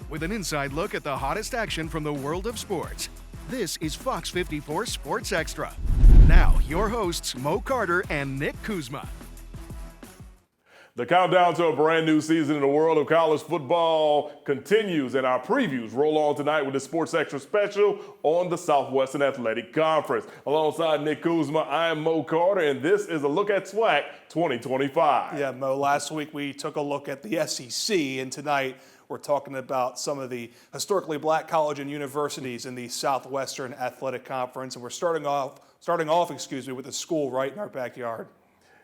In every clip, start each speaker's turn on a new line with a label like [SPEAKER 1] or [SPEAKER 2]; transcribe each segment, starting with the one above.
[SPEAKER 1] with an inside look at the hottest action from the world of sports. This is Fox 54 Sports Extra. Now, your hosts Mo Carter and Nick Kuzma.
[SPEAKER 2] The countdown to a brand new season in the world of college football continues, and our previews roll on tonight with the Sports Extra special on the Southwestern Athletic Conference. Alongside Nick Kuzma, I am Mo Carter, and this is a look at SWAC 2025.
[SPEAKER 3] Yeah, Mo, last week we took a look at the SEC, and tonight we're talking about some of the historically black college and universities in the Southwestern Athletic Conference, and we're starting off, with a school right in our backyard.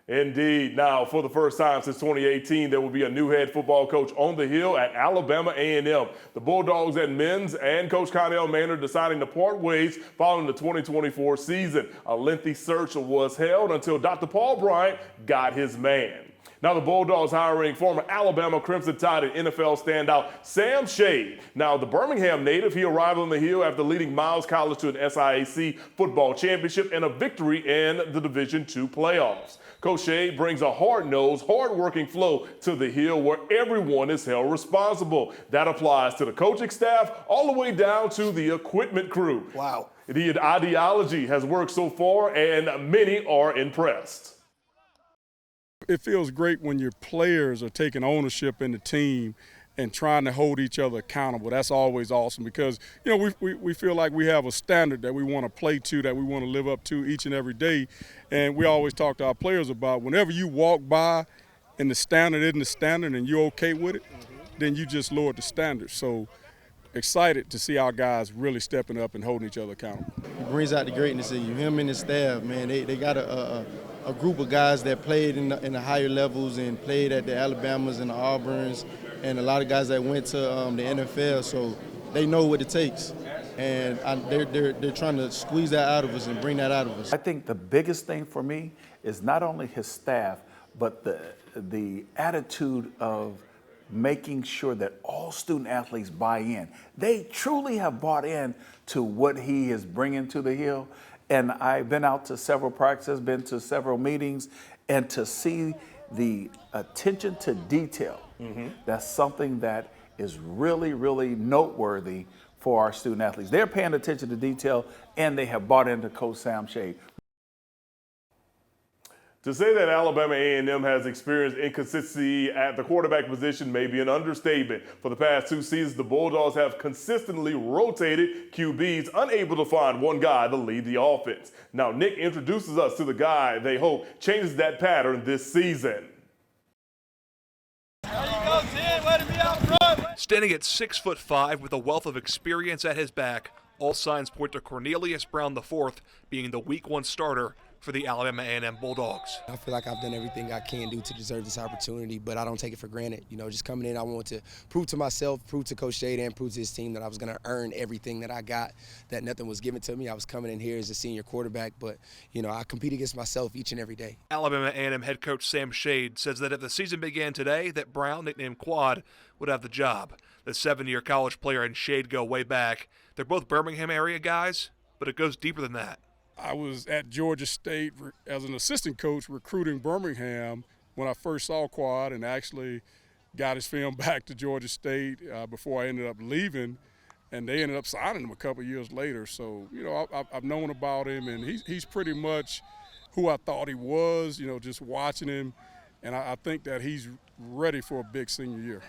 [SPEAKER 2] Indeed. Now, for the first time since 2018, there will be a new head football coach on the Hill at Alabama A&M. The Bulldogs and men's and Coach Connell Maynard deciding to part ways following the 2024 season. A lengthy search was held until Dr. Paul Bryant got his man. Now the Bulldogs hiring former Alabama Crimson Tide and NFL standout Sam Shade. Now the Birmingham native, he arrived on the Hill after leading Miles College to an SIAC football championship and a victory in the Division II playoffs. Coach Shade brings a hard-nosed, hard-working flow to the Hill where everyone is held responsible. That applies to the coaching staff all the way down to the equipment crew.
[SPEAKER 3] Wow.
[SPEAKER 2] The ideology has worked so far and many are impressed.
[SPEAKER 4] It feels great when your players are taking ownership in the team and trying to hold each other accountable. That's always awesome because, you know, we feel like we have a standard that we want to play to, that we want to live up to each and every day. And we always talk to our players about whenever you walk by and the standard isn't the standard and you're okay with it, then you just lowered the standard. So excited to see our guys really stepping up and holding each other accountable.
[SPEAKER 5] It brings out the greatness in you. Him and his staff, man, they got a group of guys that played in the higher levels and played at the Alabamas and the Auburns, and a lot of guys that went to the NFL, so they know what it takes. And they're trying to squeeze that out of us and bring that out of us.
[SPEAKER 6] I think the biggest thing for me is not only his staff, but the attitude of making sure that all student athletes buy in. They truly have bought in to what he is bringing to the Hill. And I've been out to several practices, been to several meetings, and to see the attention to detail, that's something that is really, really noteworthy for our student athletes. They're paying attention to detail, and they have bought into Coach Sam Shade.
[SPEAKER 2] To say that Alabama A&M has experienced inconsistency at the quarterback position may be an understatement. For the past 2 seasons, the Bulldogs have consistently rotated QBs, unable to find one guy to lead the offense. Now, Nick introduces us to the guy they hope changes that pattern this season.
[SPEAKER 7] Standing at 6'5" with a wealth of experience at his back, all signs point to Cornelius Brown IV being the Week 1 starter for the Alabama A&M Bulldogs.
[SPEAKER 8] I feel like I've done everything I can do to deserve this opportunity, but I don't take it for granted. You know, just coming in, I want to prove to myself, prove to Coach Shade, and prove to his team that I was going to earn everything that I got, that nothing was given to me. I was coming in here as a senior quarterback, but, you know, I compete against myself each and every day.
[SPEAKER 7] Alabama A&M head coach Sam Shade says that if the season began today, that Brown, nicknamed Quad, would have the job. The 7-year college player and Shade go way back. They're both Birmingham area guys, but it goes deeper than that.
[SPEAKER 4] I was at Georgia State as an assistant coach recruiting Birmingham when I first saw Quad and actually got his film back to Georgia State before I ended up leaving, and they ended up signing him a couple of years later. So, you know, I've known about him, and he's pretty much who I thought he was, you know, just watching him, and I think that he's ready for a big senior year.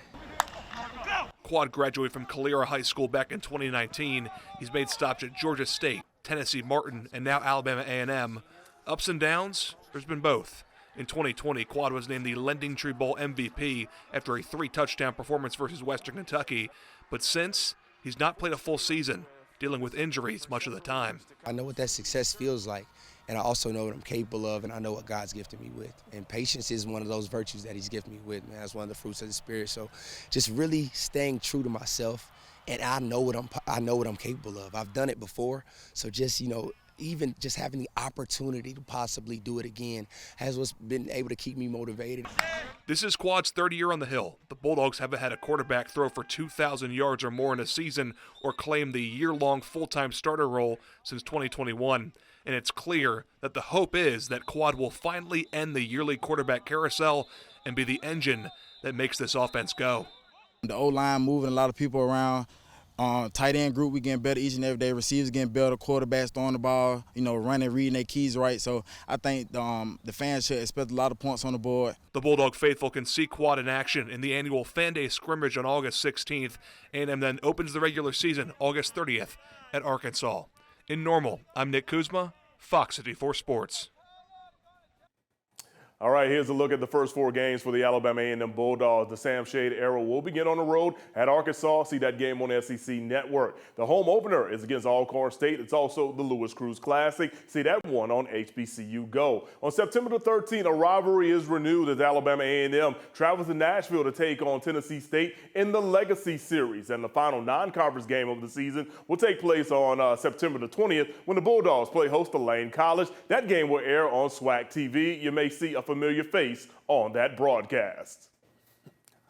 [SPEAKER 7] Quad graduated from Calera High School back in 2019. He's made stops at Georgia State, Tennessee Martin, and now Alabama A&M. Ups and downs, there's been both. In 2020, Quad was named the Lending Tree Bowl MVP after a 3-touchdown performance versus Western Kentucky. But since, he's not played a full season, dealing with injuries much of the time.
[SPEAKER 8] I know what that success feels like, and I also know what I'm capable of, and I know what God's gifted me with. And patience is one of those virtues that he's gifted me with, man. That's one of the fruits of the Spirit. So just really staying true to myself, and I know what I'm capable of. I've done it before, so just, you know, even just having the opportunity to possibly do it again has what's been able to keep me motivated.
[SPEAKER 7] This is Quad's third year on the Hill. The Bulldogs haven't had a quarterback throw for 2,000 yards or more in a season or claim the year-long full-time starter role since 2021. And it's clear that the hope is that Quad will finally end the yearly quarterback carousel and be the engine that makes this offense go.
[SPEAKER 9] The O-line moving a lot of people around. Tight end group, we getting better each and every day. Receivers getting better, quarterbacks throwing the ball, running, reading their keys right. So I think the fans should expect a lot of points on the board.
[SPEAKER 7] The Bulldog faithful can see Quad in action in the annual Fan Day scrimmage on August 16th, and then opens the regular season August 30th at Arkansas. In Normal, I'm Nick Kuzma, Fox 54 Sports.
[SPEAKER 2] All right, here's a look at the first 4 games for the Alabama A&M Bulldogs. The Sam Shade era will begin on the road at Arkansas. See that game on the SEC Network. The home opener is against Alcorn State. It's also the Lewis Cruz Classic. See that one on HBCU Go. On September the 13th, a rivalry is renewed as Alabama A&M travels to Nashville to take on Tennessee State in the Legacy Series. And the final non-conference game of the season will take place on September the 20th when the Bulldogs play host to Lane College. That game will air on SWAC TV. You may see a familiar face on that broadcast.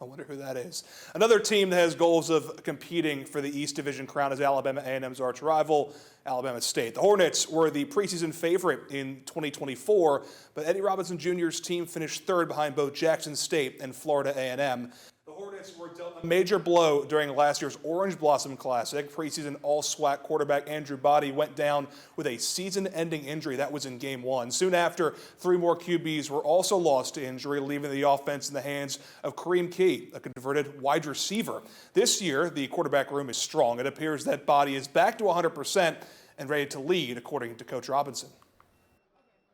[SPEAKER 3] I wonder who that is. Another team that has goals of competing for the East Division crown is Alabama A&M's arch rival, Alabama State. The Hornets were the preseason favorite in 2024, but Eddie Robinson Jr.'s team finished third behind both Jackson State and Florida A&M. The Hornets were dealt a major blow during last year's Orange Blossom Classic. Preseason all-SWAC quarterback Andrew Body went down with a season-ending injury. That was in Game 1. Soon after, 3 more QBs were also lost to injury, leaving the offense in the hands of Kareem Key, a converted wide receiver. This year, the quarterback room is strong. It appears that Body is back to 100% and ready to lead, according to Coach Robinson.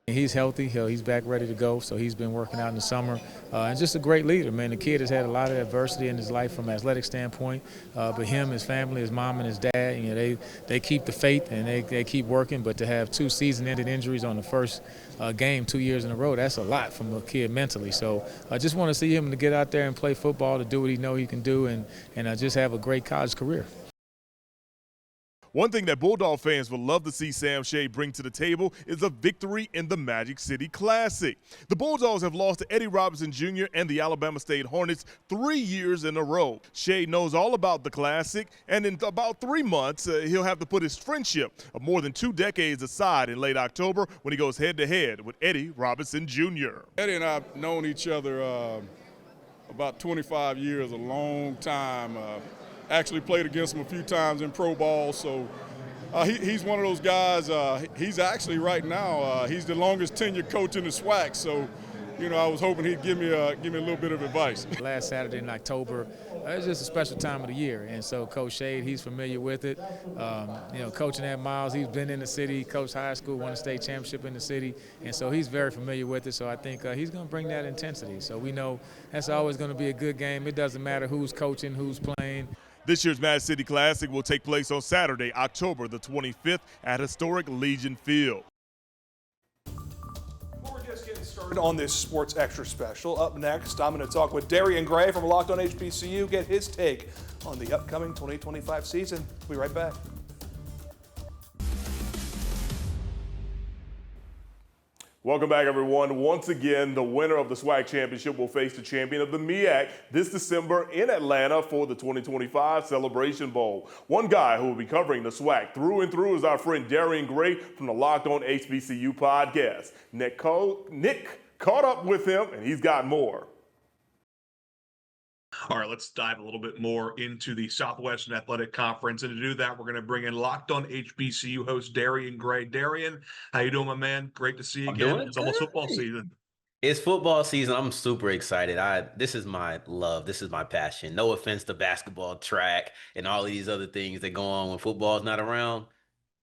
[SPEAKER 10] He's healthy. He's back ready to go, so he's been working out in the summer. And just a great leader, man. The kid has had a lot of adversity in his life from an athletic standpoint, but him, his family, his mom, and his dad, they keep the faith and they keep working. But to have 2 season-ending injuries on the first game 2 years in a row, that's a lot from a kid mentally. So I just want to see him to get out there and play football, to do what he knows he can do, and just have a great college career.
[SPEAKER 2] One thing that Bulldog fans would love to see Sam Shade bring to the table is a victory in the Magic City Classic. The Bulldogs have lost to Eddie Robinson Jr. and the Alabama State Hornets 3 years in a row. Shade knows all about the Classic, and in about 3 months, he'll have to put his friendship of more than 2 decades aside in late October when he goes head-to-head with Eddie Robinson Jr.
[SPEAKER 4] Eddie and I have known each other about 25 years, a long time. Actually played against him a few times in pro ball, so he's one of those guys. He's actually right now, he's the longest tenured coach in the SWAC, so I was hoping he'd give me a little bit of advice.
[SPEAKER 10] Last Saturday in October, it's just a special time of the year, and so Coach Shade, he's familiar with it. Coaching at Miles, he's been in the city, coached high school, won a state championship in the city, and so he's very familiar with it. So I think he's going to bring that intensity. So we know that's always going to be a good game. It doesn't matter who's coaching, who's playing.
[SPEAKER 2] This year's Magic City Classic will take place on Saturday, October the 25th at historic Legion Field.
[SPEAKER 3] We're just getting started on this Sports Extra special. Up next, I'm going to talk with Darian Gray from Locked On HBCU, get his take on the upcoming 2025 season. We'll be right back.
[SPEAKER 2] Welcome back, everyone. Once again, the winner of the SWAC championship will face the champion of the MEAC this December in Atlanta for the 2025 Celebration Bowl. One guy who will be covering the SWAC through and through is our friend Darian Gray from the Locked On HBCU podcast. Nick caught up with him, and he's got more.
[SPEAKER 7] All right, let's dive a little bit more into the Southwestern Athletic Conference. And to do that, we're going to bring in Locked On HBCU host Darian Gray. Darian, how you doing, my man? Great to see you again. It's almost football season.
[SPEAKER 11] It's football season. I'm super excited. This is my love. This is my passion. No offense to basketball, track, and all of these other things that go on when football is not around,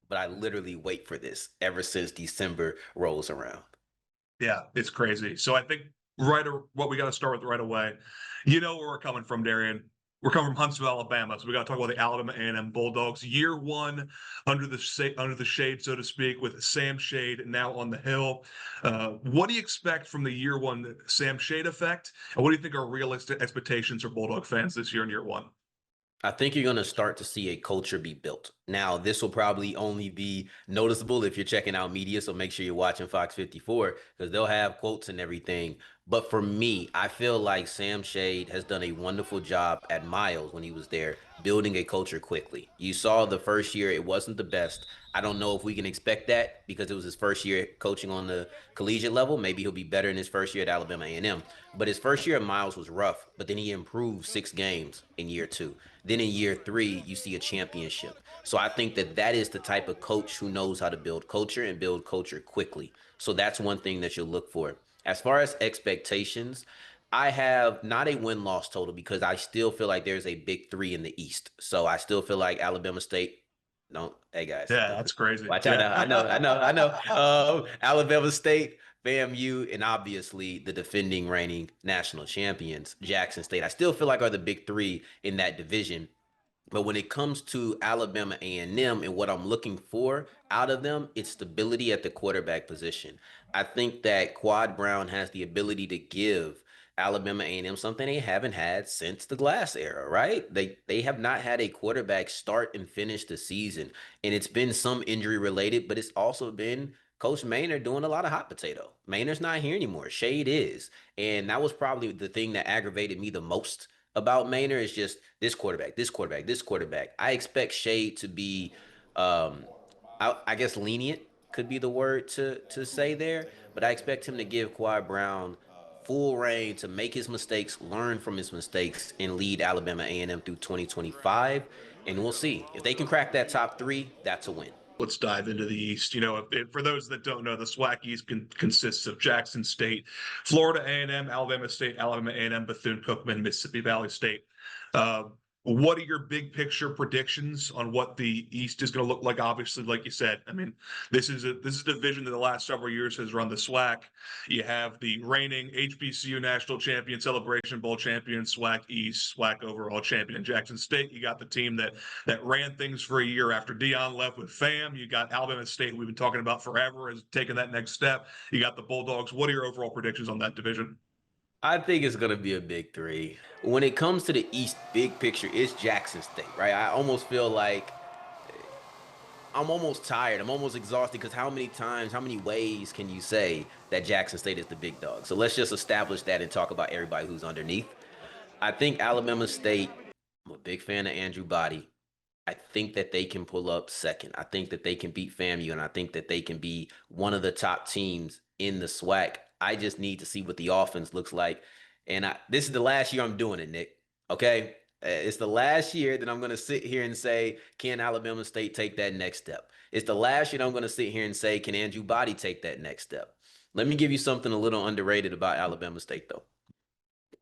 [SPEAKER 11] but I literally wait for this ever since December rolls around.
[SPEAKER 7] Yeah, it's crazy. So I think what we got to start with right away. You know where we're coming from, Darian. We're coming from Huntsville, Alabama. So we got to talk about the Alabama A&M Bulldogs. Year 1 under the shade, so to speak, with Sam Shade now on the hill. What do you expect from the year 1 Sam Shade effect? And what do you think are realistic expectations for Bulldog fans this year in year 1?
[SPEAKER 11] I think you're going to start to see a culture be built. Now, this will probably only be noticeable if you're checking out media, so make sure you're watching Fox 54 because they'll have quotes and everything. But for me, I feel like Sam Shade has done a wonderful job at Miles when he was there, building a culture quickly. You saw the first year, it wasn't the best. I don't know if we can expect that because it was his first year coaching on the collegiate level. Maybe he'll be better in his first year at Alabama A&M. But his first year at Miles was rough, but then he improved 6 games in year 2. Then in year 3, you see a championship. So I think that that is the type of coach who knows how to build culture and build culture quickly. So that's one thing that you'll look for. As far as expectations, I have not a win-loss total because I still feel like there's a big 3 in the East. So I still feel like Alabama State. Don't, hey guys.
[SPEAKER 3] Yeah, that's crazy.
[SPEAKER 11] Watch
[SPEAKER 3] Yeah.
[SPEAKER 11] out. I know. Alabama State, FAMU, and obviously the defending reigning national champions, Jackson State. I still feel like are the big 3 in that division. But when it comes to Alabama A&M and what I'm looking for out of them, it's stability at the quarterback position. I think that Quad Brown has the ability to give Alabama A&M something they haven't had since the Glass era, right? They have not had a quarterback start and finish the season. And it's been some injury related, but it's also been Coach Maynard doing a lot of hot potato. Maynard's not here anymore. Shade is. And that was probably the thing that aggravated me the most about Maynard is just this quarterback. I expect Shade to be, I guess lenient could be the word to say there, but I expect him to give Quad Brown full reign to make his mistakes, learn from his mistakes, and lead Alabama A&M through 2025. And we'll see. If they can crack that top 3, that's a win.
[SPEAKER 3] Let's dive into the East. You know, for those that don't know, the SWAC East consists of Jackson State, Florida A&M, Alabama State, Alabama A&M, Bethune-Cookman, Mississippi Valley State. What are your big picture predictions on what the East is going to look like? Obviously, like you said, I mean, this is a division that the last several years has run the SWAC. You have the reigning HBCU national champion, Celebration Bowl champion, SWAC East, SWAC overall champion, Jackson State. You got the team that ran things for a year after Dion left with FAM. You got Alabama State, we've been talking about forever, has taken that next step. You got the Bulldogs. What are your overall predictions on that division?
[SPEAKER 11] I think it's going to be a big 3. When it comes to the East, big picture, it's Jackson State, right? I almost feel like I'm almost tired. I'm almost exhausted because how many ways can you say that Jackson State is the big dog? So let's just establish that and talk about everybody who's underneath. I think Alabama State, I'm a big fan of Andrew Body. I think that they can pull up second. I think that they can beat FAMU, and I think that they can be one of the top teams in the SWAC. I just need to see what the offense looks like. And this is the last year I'm doing it, Nick. Okay? It's the last year that I'm going to sit here and say, can Alabama State take that next step? It's the last year that I'm going to sit here and say, can Andrew Body take that next step? Let me give you something a little underrated about Alabama State, though.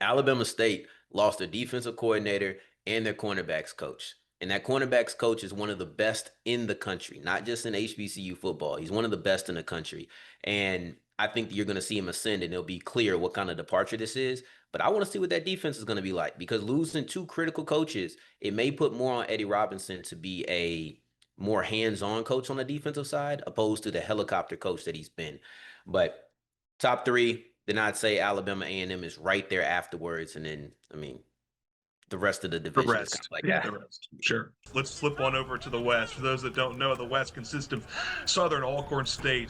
[SPEAKER 11] Alabama State lost their defensive coordinator and their cornerbacks coach. And that cornerbacks coach is one of the best in the country, not just in HBCU football. He's one of the best in the country. And I think you're going to see him ascend, and it'll be clear what kind of departure this is. But I want to see what that defense is going to be like, because losing 2 critical coaches, it may put more on Eddie Robinson to be a more hands-on coach on the defensive side, opposed to the helicopter coach that he's been. But top 3, then I'd say Alabama A&M is right there afterwards. And then, I mean, the rest of the division is kind of like that.
[SPEAKER 3] The rest. Sure. Let's flip on over to the West. For those that don't know, the West consists of Southern Alcorn State,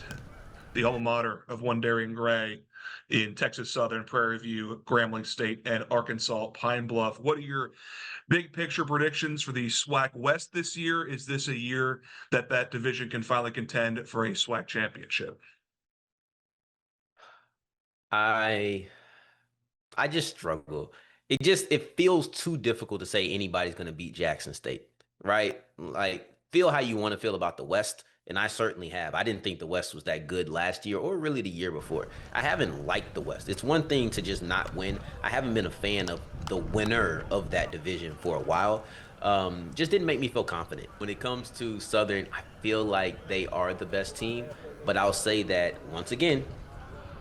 [SPEAKER 3] the alma mater of one Darian Gray, in Texas Southern, Prairie View, Grambling State, and Arkansas Pine Bluff. What are your big picture predictions for the SWAC West this year? Is this a year that division can finally contend for a SWAC championship?
[SPEAKER 11] I just struggle. It feels too difficult to say anybody's going to beat Jackson State, right? Like, feel how you want to feel about the West. And I certainly have. I didn't think the West was that good last year or really the year before. I haven't liked the West. It's one thing to just not win. I haven't been a fan of the winner of that division for a while. Just didn't make me feel confident. When it comes to Southern, I feel like they are the best team. But I'll say that, once again,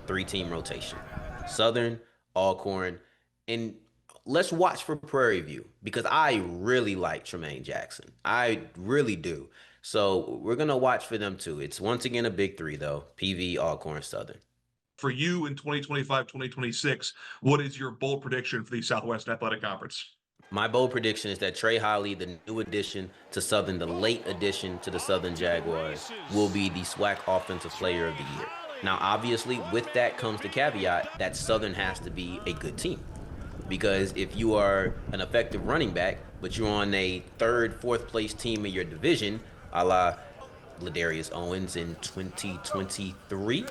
[SPEAKER 11] 3-team rotation. Southern, Alcorn, and let's watch for Prairie View, because I really like Tremaine Jackson. I really do. So we're going to watch for them too. It's once again a big 3, though. PV, Alcorn, Southern.
[SPEAKER 3] For you in 2025, 2026, what is your bold prediction for the Southwest Athletic Conference?
[SPEAKER 11] My bold prediction is that Trey Holly, the new addition to Southern, the late addition to the Southern Jaguars, will be the SWAC Offensive Player of the Year. Now, obviously, with that comes the caveat that Southern has to be a good team. Because if you are an effective running back, but you're on a third, fourth place team in your division, a la Ladarius Owens in 2023,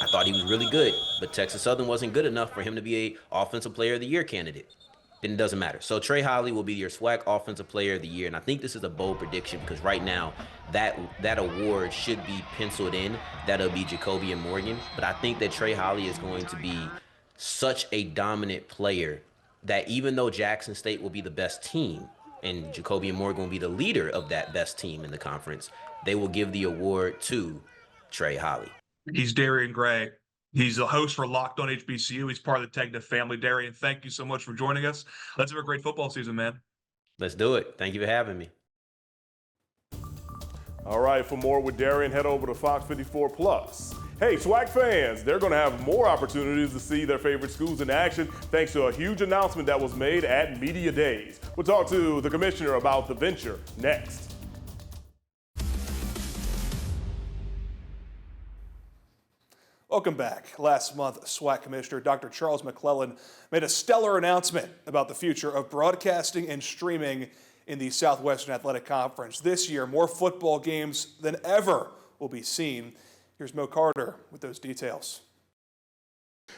[SPEAKER 11] I thought he was really good, but Texas Southern wasn't good enough for him to be a Offensive Player of the Year candidate. Then it doesn't matter. So Trey Holly will be your SWAC Offensive Player of the Year, and I think this is a bold prediction because right now that award should be penciled in. That'll be Jacoby and Morgan, but I think that Trey Holly is going to be such a dominant player that even though Jackson State will be the best team and Jacoby and Morgan will be the leader of that best team in the conference, they will give the award to Trey Holly.
[SPEAKER 3] He's Darian Gray. He's the host for Locked On HBCU. He's part of the Tegna family. Darian, thank you so much for joining us. Let's have a great football season, man.
[SPEAKER 11] Let's do it. Thank you for having me.
[SPEAKER 2] All right, for more with Darian, head over to Fox 54 Plus. Hey, SWAC fans, they're going to have more opportunities to see their favorite schools in action thanks to a huge announcement that was made at Media Days. We'll talk to the commissioner about the venture next.
[SPEAKER 3] Welcome back. Last month, SWAC Commissioner Dr. Charles McClellan made a stellar announcement about the future of broadcasting and streaming in the Southwestern Athletic Conference. This year, more football games than ever will be seen. Here's Mo Carter with those details.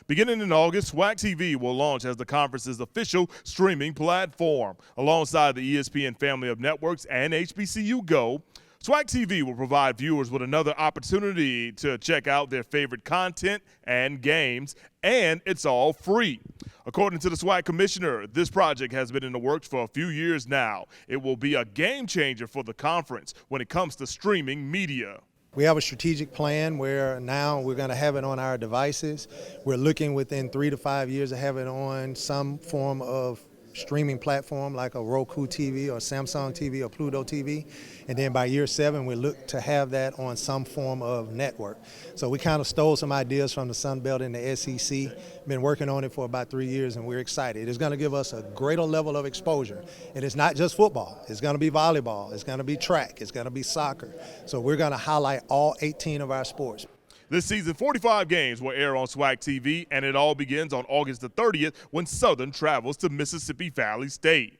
[SPEAKER 2] Beginning in August, SWAC TV will launch as the conference's official streaming platform. Alongside the ESPN family of networks and HBCU Go, SWAC TV will provide viewers with another opportunity to check out their favorite content and games, and it's all free. According to the SWAC commissioner, this project has been in the works for a few years now. It will be a game changer for the conference when it comes to streaming media.
[SPEAKER 12] We have a strategic plan where now we're going to have it on our devices. We're looking within 3 to 5 years to have it on some form of streaming platform like a Roku TV or Samsung TV or Pluto TV. And then by year 7, we look to have that on some form of network. So we kind of stole some ideas from the Sun Belt and the SEC. Been working on it for about 3 years, and we're excited. It's going to give us a greater level of exposure. And it's not just football. It's going to be volleyball. It's going to be track. It's going to be soccer. So we're going to highlight all 18 of our sports.
[SPEAKER 2] This season, 45 games will air on SWAC TV, and it all begins on August the 30th when Southern travels to Mississippi Valley State.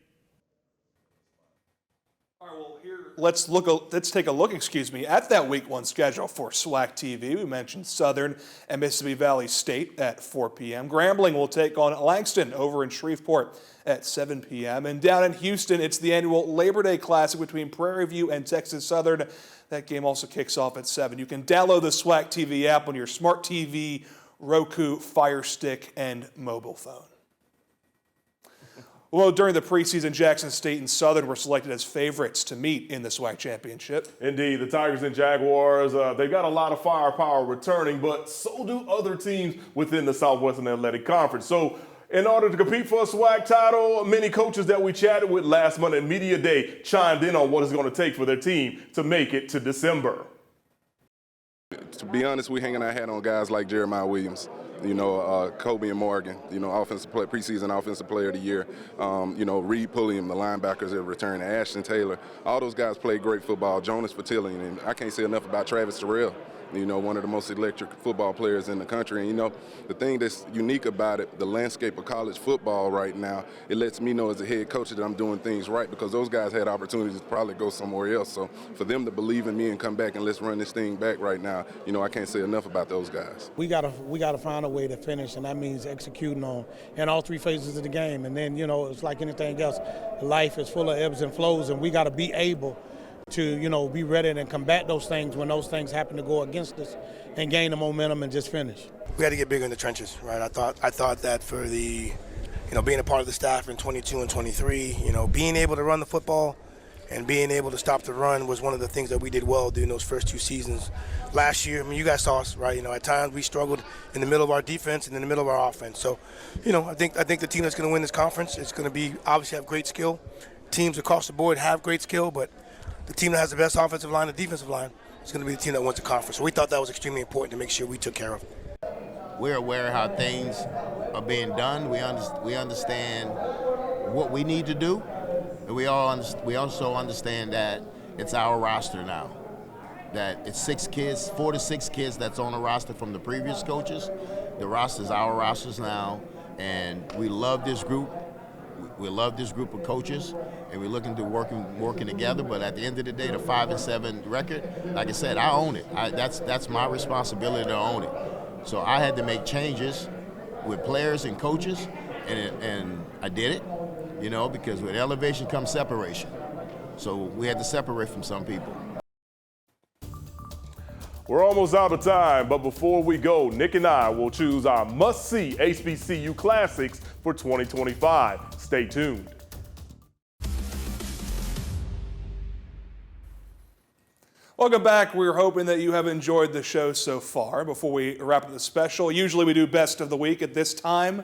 [SPEAKER 3] All right, well, here, let's take a look, at that Week 1 schedule for SWAC TV. We mentioned Southern and Mississippi Valley State at 4 p.m. Grambling will take on Langston over in Shreveport at 7 p.m. And down in Houston, it's the annual Labor Day Classic between Prairie View and Texas Southern. That game also kicks off at 7. You can download the SWAC TV app on your smart TV, Roku, Fire Stick, and mobile phone. Well, during the preseason, Jackson State and Southern were selected as favorites to meet in the SWAC championship.
[SPEAKER 2] Indeed, the Tigers and Jaguars, they've got a lot of firepower returning, but so do other teams within the Southwestern Athletic Conference. So in order to compete for a SWAC title, many coaches that we chatted with last month at Media Day chimed in on what it's going to take for their team to make it to December.
[SPEAKER 13] To be honest, we hanging our hat on guys like Jeremiah Williams, Kobe and Morgan, preseason offensive player of the year, Reed Pulliam, the linebackers that returned, Ashton Taylor. All those guys played great football. Jonas Fertillion, and I can't say enough about Travis Terrell. One of the most electric football players in the country. And, the thing that's unique about it, the landscape of college football right now, it lets me know as a head coach that I'm doing things right because those guys had opportunities to probably go somewhere else. So for them to believe in me and come back and let's run this thing back right now, I can't say enough about those guys.
[SPEAKER 14] We gotta find a way to finish, and that means executing in all 3 phases of the game. And then, it's like anything else. Life is full of ebbs and flows, and we got to be able to, be ready and combat those things when those things happen to go against us and gain the momentum and just finish.
[SPEAKER 15] We had to get bigger in the trenches, right? I thought that for the, being a part of the staff in 22 and 23, being able to run the football and being able to stop the run was one of the things that we did well during those first 2 seasons. Last year, you guys saw us, right? At times we struggled in the middle of our defense and in the middle of our offense. So, I think the team that's going to win this conference is going to be obviously have great skill. Teams across the board have great skill, but the team that has the best offensive line and defensive line is going to be the team that wins the conference. So we thought that was extremely important to make sure we took care of.
[SPEAKER 16] We're aware of how things are being done. We understand what we need to do, and we also understand that it's our roster now. that it's 6 kids, 4 to 6 kids that's on the roster from the previous coaches. The roster's our rosters now, and we love this group. We love this group of coaches, and we're looking to working together. But at the end of the day, the 5-7 record, like I said, I own it. That's my responsibility to own it. So I had to make changes with players and coaches, and I did it, because with elevation comes separation. So we had to separate from some people.
[SPEAKER 2] We're almost out of time, but before we go, Nick and I will choose our must-see HBCU classics for 2025. Stay tuned.
[SPEAKER 3] Welcome back. We're hoping that you have enjoyed the show so far. Before we wrap up the special, usually we do best of the week at this time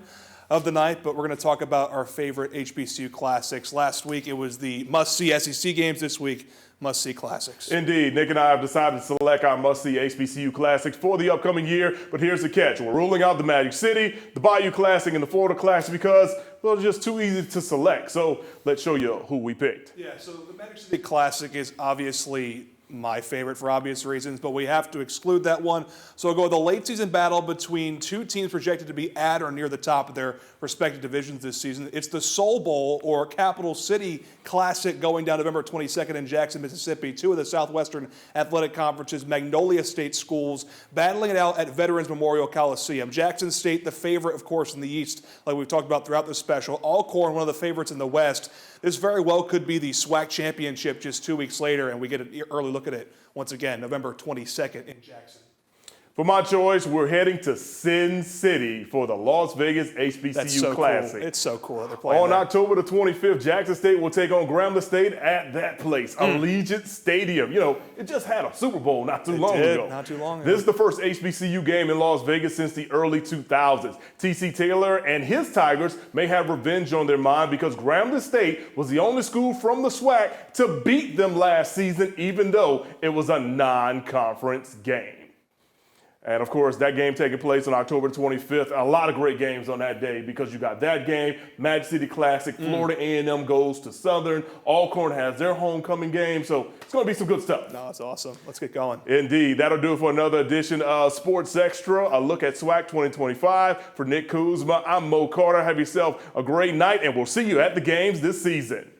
[SPEAKER 3] of the night, but we're going to talk about our favorite HBCU classics. Last week it was the must-see SEC games. This week, must-see classics.
[SPEAKER 2] Indeed. Nick and I have decided to select our must-see HBCU classics for the upcoming year, but here's the catch. We're ruling out the Magic City, the Bayou Classic, and the Florida Classic because, well, it's just too easy to select. So let's show you who we picked.
[SPEAKER 3] Yeah, so the Magic City Classic is obviously my favorite for obvious reasons, but we have to exclude that one. So we'll go with the late season battle between two teams projected to be at or near the top of their respective divisions this season. It's the Soul Bowl, or Capital City Classic, going down November 22nd in Jackson, Mississippi. Two of the Southwestern Athletic Conference's Magnolia State schools battling it out at Veterans Memorial Coliseum. Jackson State, the favorite, of course, in the East, like we've talked about throughout this special. Alcorn, one of the favorites in the West. This very well could be the SWAC championship just 2 weeks later, and we get an early look at it once again, November 22nd in Jackson.
[SPEAKER 2] For my choice, we're heading to Sin City for the Las Vegas HBCU Classic.
[SPEAKER 3] Cool. It's so cool that they're playing
[SPEAKER 2] On
[SPEAKER 3] there.
[SPEAKER 2] October the 25th, Jackson State will take on Grambling State at that place, Allegiant Stadium. It just had a Super Bowl not too long ago.
[SPEAKER 3] Not too long ago.
[SPEAKER 2] This is the first HBCU game in Las Vegas since the early 2000s. T.C. Taylor and his Tigers may have revenge on their mind because Grambling State was the only school from the SWAC to beat them last season, even though it was a non-conference game. And, of course, that game taking place on October 25th. A lot of great games on that day because you got that game, Magic City Classic, Florida A&M goes to Southern, Alcorn has their homecoming game, so it's going to be some good stuff.
[SPEAKER 3] No, it's awesome. Let's get going.
[SPEAKER 2] Indeed. That'll do it for another edition of Sports Extra, a look at SWAC 2025. For Nick Kuzma, I'm Mo Carter. Have yourself a great night, and we'll see you at the games this season.